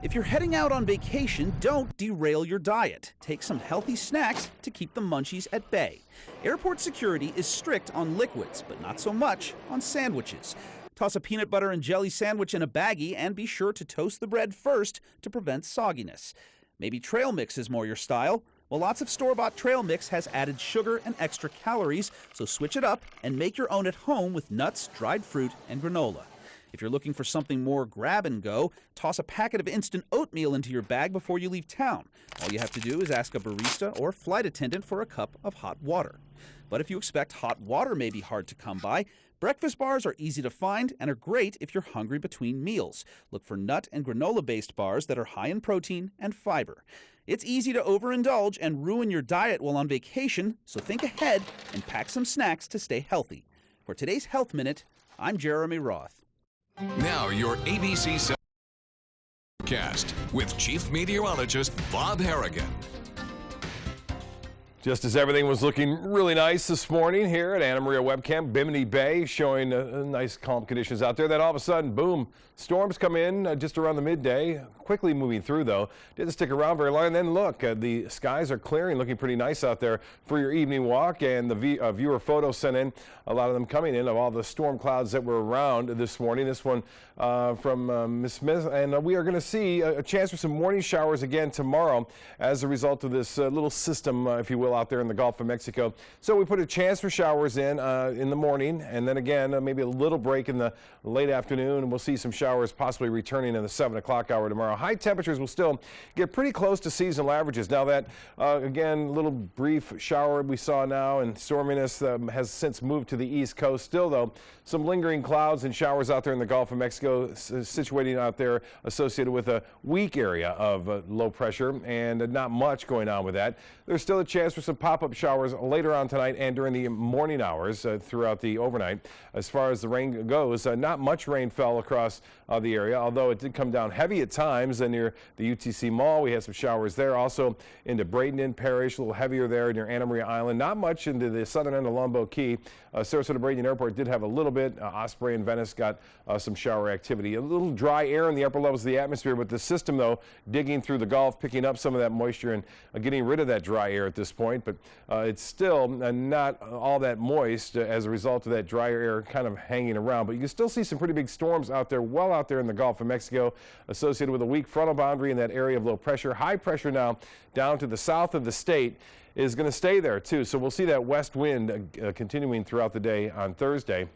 If you're heading out on vacation, don't derail your diet. Take some healthy snacks to keep the munchies at bay. Airport security is strict on liquids, but not so much on sandwiches. Toss a peanut butter and jelly sandwich in a baggie and be sure to toast the bread first to prevent sogginess. Maybe trail mix is more your style? Well, lots of store-bought trail mix has added sugar and extra calories, so switch it up and make your own at home with nuts, dried fruit, and granola. If you're looking for something more grab and go, toss a packet of instant oatmeal into your bag before you leave town. All you have to do is ask a barista or flight attendant for a cup of hot water. But if you expect hot water may be hard to come by, breakfast bars are easy to find and are great if you're hungry between meals. Look for nut and granola-based bars that are high in protein and fiber. It's easy to overindulge and ruin your diet while on vacation, so think ahead and pack some snacks to stay healthy. For today's Health Minute, I'm Jeremy Roth. Now your ABC 7 forecast with Chief Meteorologist Bob Harrigan. Just as everything was looking really nice this morning here at Anna Maria Webcam, Bimini Bay showing nice calm conditions out there. Then all of a sudden, boom, storms come in just around the midday. Quickly moving through, though. Didn't stick around very long. And then look, the skies are clearing, looking pretty nice out there for your evening walk. And the viewer photos sent in, a lot of them coming in, of all the storm clouds that were around this morning. This one from Ms. Smith. And we are going to see a chance for some morning showers again tomorrow as a result of this little system, if you will, out there in the Gulf of Mexico. So we put a chance for showers in the morning, and then again, maybe a little break in the late afternoon, and we'll see some showers possibly returning in the 7 o'clock hour tomorrow. High temperatures will still get pretty close to seasonal averages. Now that, again, little brief shower we saw now, and storminess has since moved to the east coast. Still, though, some lingering clouds and showers out there in the Gulf of Mexico, situating out there associated with a weak area of low pressure, and not much going on with that. There's still a chance for some pop-up showers later on tonight and during the morning hours throughout the overnight. As far as the rain goes, not much rain fell across the area, although it did come down heavy at times near the UTC Mall. We had some showers there. Also into Bradenton Parish, a little heavier there near Anna Maria Island. Not much into the southern end of Lombo Key. Sarasota Bradenton Airport did have a little bit. Osprey and Venice got some shower activity. A little dry air in the upper levels of the atmosphere, but the system, though, digging through the Gulf, picking up some of that moisture and getting rid of that dry air at this point. But it's still not all that moist as a result of that drier air kind of hanging around. But you can still see some pretty big storms out there, well out there in the Gulf of Mexico, associated with a weak frontal boundary in that area of low pressure. High pressure now down to the south of the state is going to stay there, too. So we'll see that west wind continuing throughout the day on Thursday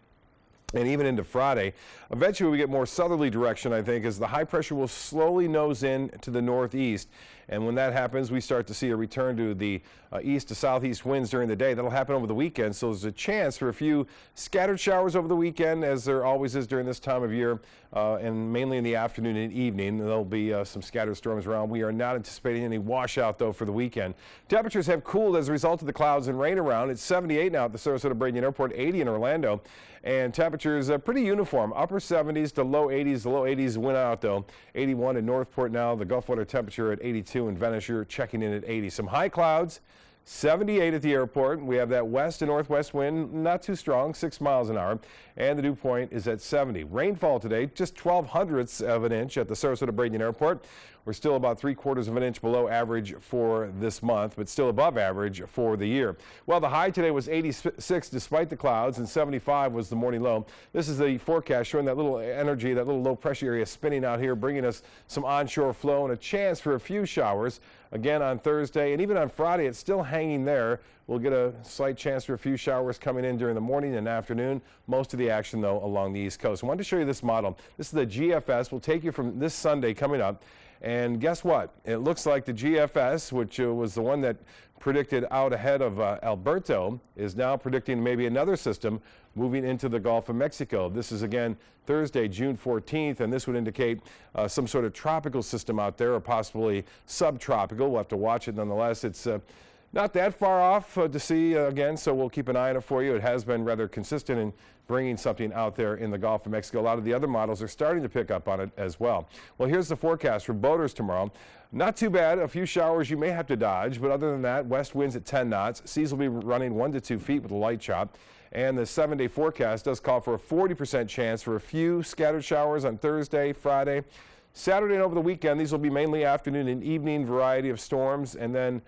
and even into Friday. Eventually we get more southerly direction, I think, as the high pressure will slowly nose in to the northeast. And when that happens, we start to see a return to the east to southeast winds during the day. That'll happen over the weekend, so there's a chance for a few scattered showers over the weekend, as there always is during this time of year, and mainly in the afternoon and evening. There'll be some scattered storms around. We are not anticipating any washout, though, for the weekend. Temperatures have cooled as a result of the clouds and rain around. It's 78 now at the Sarasota Bradenton Airport, 80 in Orlando. And temperatures pretty uniform, upper 70s to low 80s. The low 80s went out, though. 81 in Northport now. The Gulf water temperature at 82 in Venice. You're checking in at 80. Some high clouds, 78 at the airport. We have that west and northwest wind, not too strong, 6 miles an hour. And the dew point is at 70. Rainfall today, just 0.12 of an inch at the Sarasota Bradenton Airport. We're still about 3/4 of an inch below average for this month, but still above average for the year. Well, the high today was 86 despite the clouds, and 75 was the morning low. This is the forecast showing that little energy, that little low pressure area spinning out here, bringing us some onshore flow and a chance for a few showers again on Thursday. And even on Friday, it's still hanging there. We'll get a slight chance for a few showers coming in during the morning and afternoon. Most of the action, though, along the East Coast. I wanted to show you this model. This is the GFS. We'll take you from this Sunday coming up. And guess what? It looks like the GFS, which was the one that predicted out ahead of Alberto, is now predicting maybe another system moving into the Gulf of Mexico. This is again Thursday, June 14th, and this would indicate some sort of tropical system out there, or possibly subtropical. We'll have to watch it nonetheless. It's not that far off to see again, so we'll keep an eye on it for you. It has been rather consistent in bringing something out there in the Gulf of Mexico. A lot of the other models are starting to pick up on it as well. Well, here's the forecast for boaters tomorrow. Not too bad. A few showers you may have to dodge, but other than that, west winds at 10 knots. Seas will be running 1 to 2 feet with a light chop. And the 7-day forecast does call for a 40% chance for a few scattered showers on Thursday, Friday. Saturday and over the weekend, these will be mainly afternoon and evening variety of storms, and then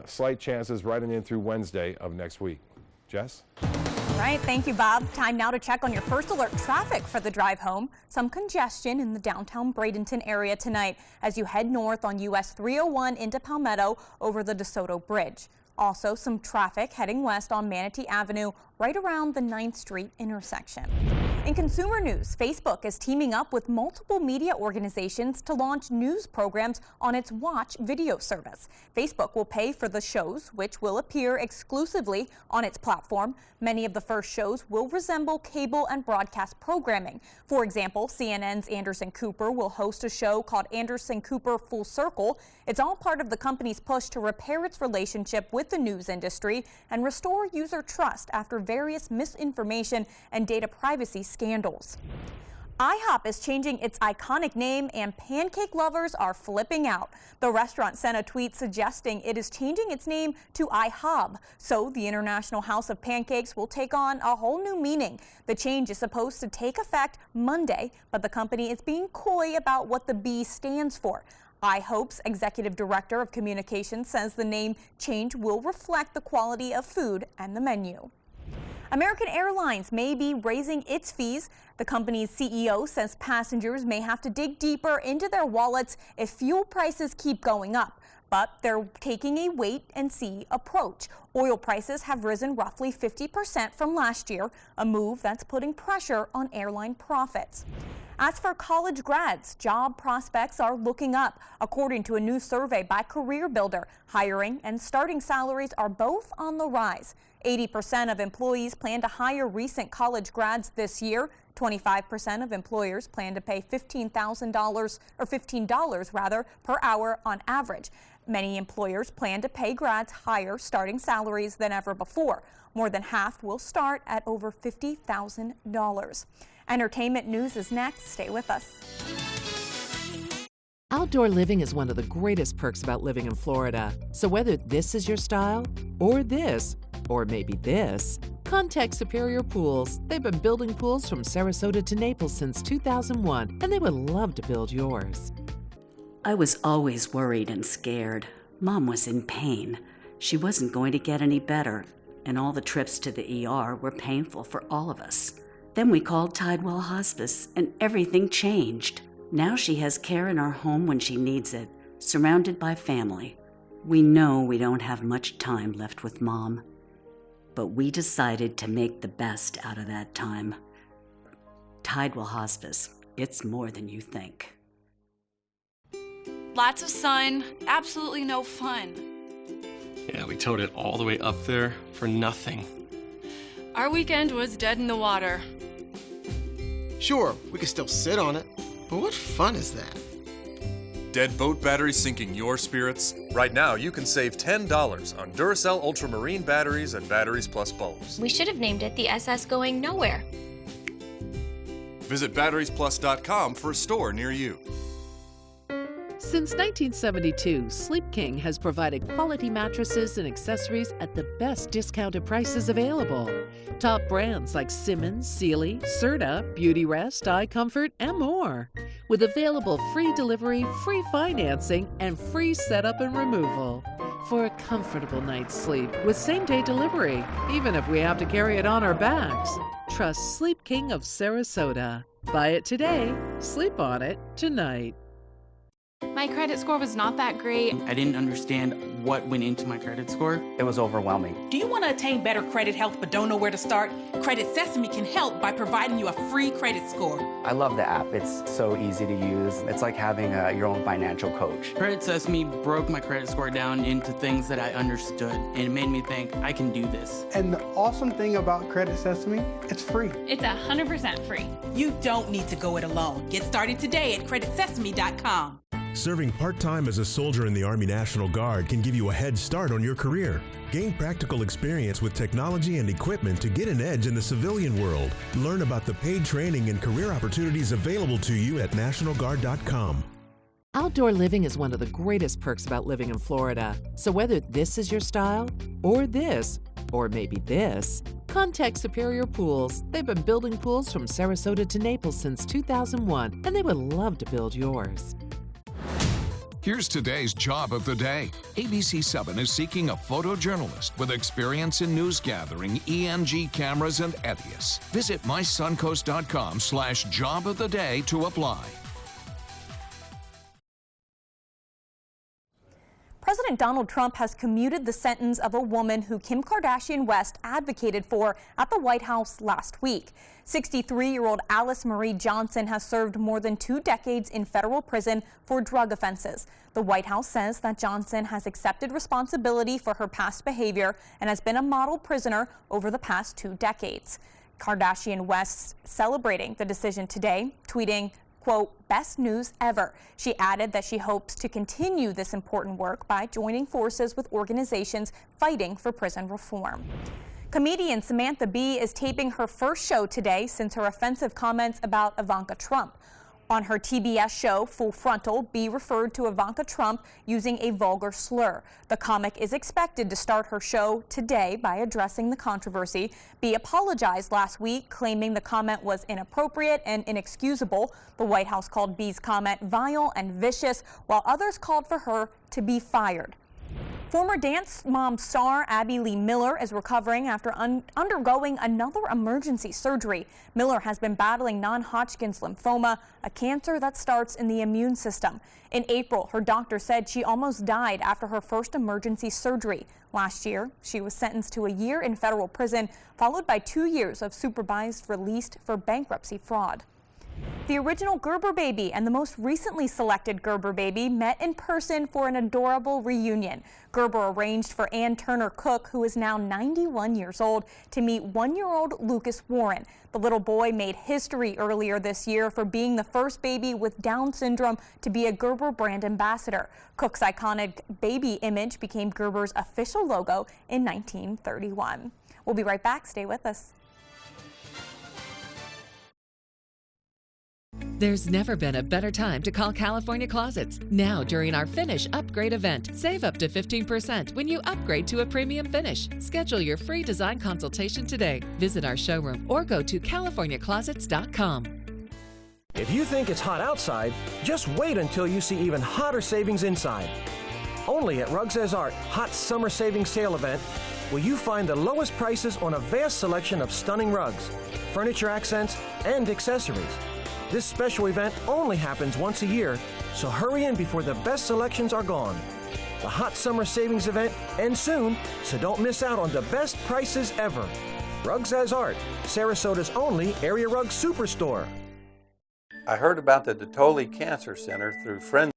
slight chances riding in through Wednesday of next week. Jess? All right, thank you, Bob. Time now to check on your first alert traffic for the drive home. Some congestion in the downtown Bradenton area tonight as you head north on US 301 into Palmetto over the DeSoto Bridge. Also, some traffic heading west on Manatee Avenue right around the 9th Street intersection. In consumer news, Facebook is teaming up with multiple media organizations to launch news programs on its Watch video service. Facebook will pay for the shows, which will appear exclusively on its platform. Many of the first shows will resemble cable and broadcast programming. For example, CNN's Anderson Cooper will host a show called Anderson Cooper Full Circle. It's all part of the company's push to repair its relationship with the news industry and restore user trust after various misinformation and data privacy scandals. IHOP is changing its iconic name and pancake lovers are flipping out. The restaurant sent a tweet suggesting it is changing its name to IHOB, so the International House of Pancakes will take on a whole new meaning. The change is supposed to take effect Monday, but the company is being coy about what the B stands for. IHOP's executive director of communications says the name change will reflect the quality of food and the menu. American Airlines may be raising its fees. The company's CEO says passengers may have to dig deeper into their wallets if fuel prices keep going up. But they're taking a wait-and-see approach. Oil prices have risen roughly 50% from last year, a move that's putting pressure on airline profits. As for college grads, job prospects are looking up. According to a new survey by CareerBuilder, hiring and starting salaries are both on the rise. 80% of employees plan to hire recent college grads this year. 25% of employers plan to pay $15 per hour on average. Many employers plan to pay grads higher starting salaries than ever before. More than half will start at over $50,000. Entertainment news is next. Stay with us. Outdoor living is one of the greatest perks about living in Florida. So whether this is your style, or this, or maybe this, contact Superior Pools. They've been building pools from Sarasota to Naples since 2001, and they would love to build yours. I was always worried and scared. Mom was in pain. She wasn't going to get any better, and all the trips to the ER were painful for all of us. Then we called Tidewell Hospice, and everything changed. Now she has care in our home when she needs it, surrounded by family. We know we don't have much time left with Mom, but we decided to make the best out of that time. Tidewell Hospice, it's more than you think. Lots of sun, absolutely no fun. Yeah, we towed it all the way up there for nothing. Our weekend was dead in the water. Sure, we could still sit on it, but what fun is that? Dead boat batteries sinking your spirits? Right now, you can save $10 on Duracell Ultramarine batteries and Batteries Plus bulbs. We should have named it the SS Going Nowhere. Visit batteriesplus.com for a store near you. Since 1972, Sleep King has provided quality mattresses and accessories at the best discounted prices available. Top brands like Simmons, Sealy, Serta, Beautyrest, iComfort, and more. With available free delivery, free financing, and free setup and removal. For a comfortable night's sleep with same-day delivery, even if we have to carry it on our backs. Trust Sleep King of Sarasota. Buy it today, sleep on it tonight. My credit score was not that great. I didn't understand what went into my credit score. It was overwhelming. Do you want to attain better credit health but don't know where to start? Credit Sesame can help by providing you a free credit score. I love the app. It's so easy to use. It's like having your own financial coach. Credit Sesame broke my credit score down into things that I understood, and it made me think I can do this. And the awesome thing about Credit Sesame, it's free. It's 100% free. You don't need to go it alone. Get started today at creditsesame.com. Serving part-time as a soldier in the Army National Guard can give you a head start on your career. Gain practical experience with technology and equipment to get an edge in the civilian world. Learn about the paid training and career opportunities available to you at nationalguard.com. Outdoor living is one of the greatest perks about living in Florida. So whether this is your style, or this, or maybe this, contact Superior Pools. They've been building pools from Sarasota to Naples since 2001, and they would love to build yours. Here's today's job of the day. ABC 7 is seeking a photojournalist with experience in news gathering, ENG cameras, and ETIAS. Visit mysuncoast.com/job of the day to apply. President Donald Trump has commuted the sentence of a woman who Kim Kardashian West advocated for at the White House last week. 63-year-old Alice Marie Johnson has served more than 2 decades in federal prison for drug offenses. The White House says that Johnson has accepted responsibility for her past behavior and has been a model prisoner over the past 2 decades. Kardashian West celebrating the decision today, tweeting, quote, "Best news ever." She added that she hopes to continue this important work by joining forces with organizations fighting for prison reform. Comedian Samantha Bee is taping her first show today since her offensive comments about Ivanka Trump. On her TBS show, Full Frontal, Bee referred to Ivanka Trump using a vulgar slur. The comic is expected to start her show today by addressing the controversy. Bee apologized last week, claiming the comment was inappropriate and inexcusable. The White House called Bee's comment vile and vicious, while others called for her to be fired. Former Dance Mom star Abby Lee Miller is recovering after undergoing another emergency surgery. Miller has been battling non-Hodgkin's lymphoma, a cancer that starts in the immune system. In April, her doctor said she almost died after her first emergency surgery. Last year, she was sentenced to a year in federal prison, followed by 2 years of supervised release for bankruptcy fraud. The original Gerber baby and the most recently selected Gerber baby met in person for an adorable reunion. Gerber arranged for Ann Turner Cook, who is now 91 years old, to meet 1-year-old Lucas Warren. The little boy made history earlier this year for being the first baby with Down syndrome to be a Gerber brand ambassador. Cook's iconic baby image became Gerber's official logo in 1931. We'll be right back. Stay with us. There's never been a better time to call California Closets. Now, during our Finish Upgrade event, save up to 15% when you upgrade to a premium finish. Schedule your free design consultation today. Visit our showroom or go to californiaclosets.com. If you think it's hot outside, just wait until you see even hotter savings inside. Only at Rugs As Art Hot Summer Savings Sale event will you find the lowest prices on a vast selection of stunning rugs, furniture accents, and accessories. This special event only happens once a year, so hurry in before the best selections are gone. The Hot Summer Savings event ends soon, so don't miss out on the best prices ever. Rugs As Art, Sarasota's only area rug superstore. I heard about the Detoli Cancer Center through friends.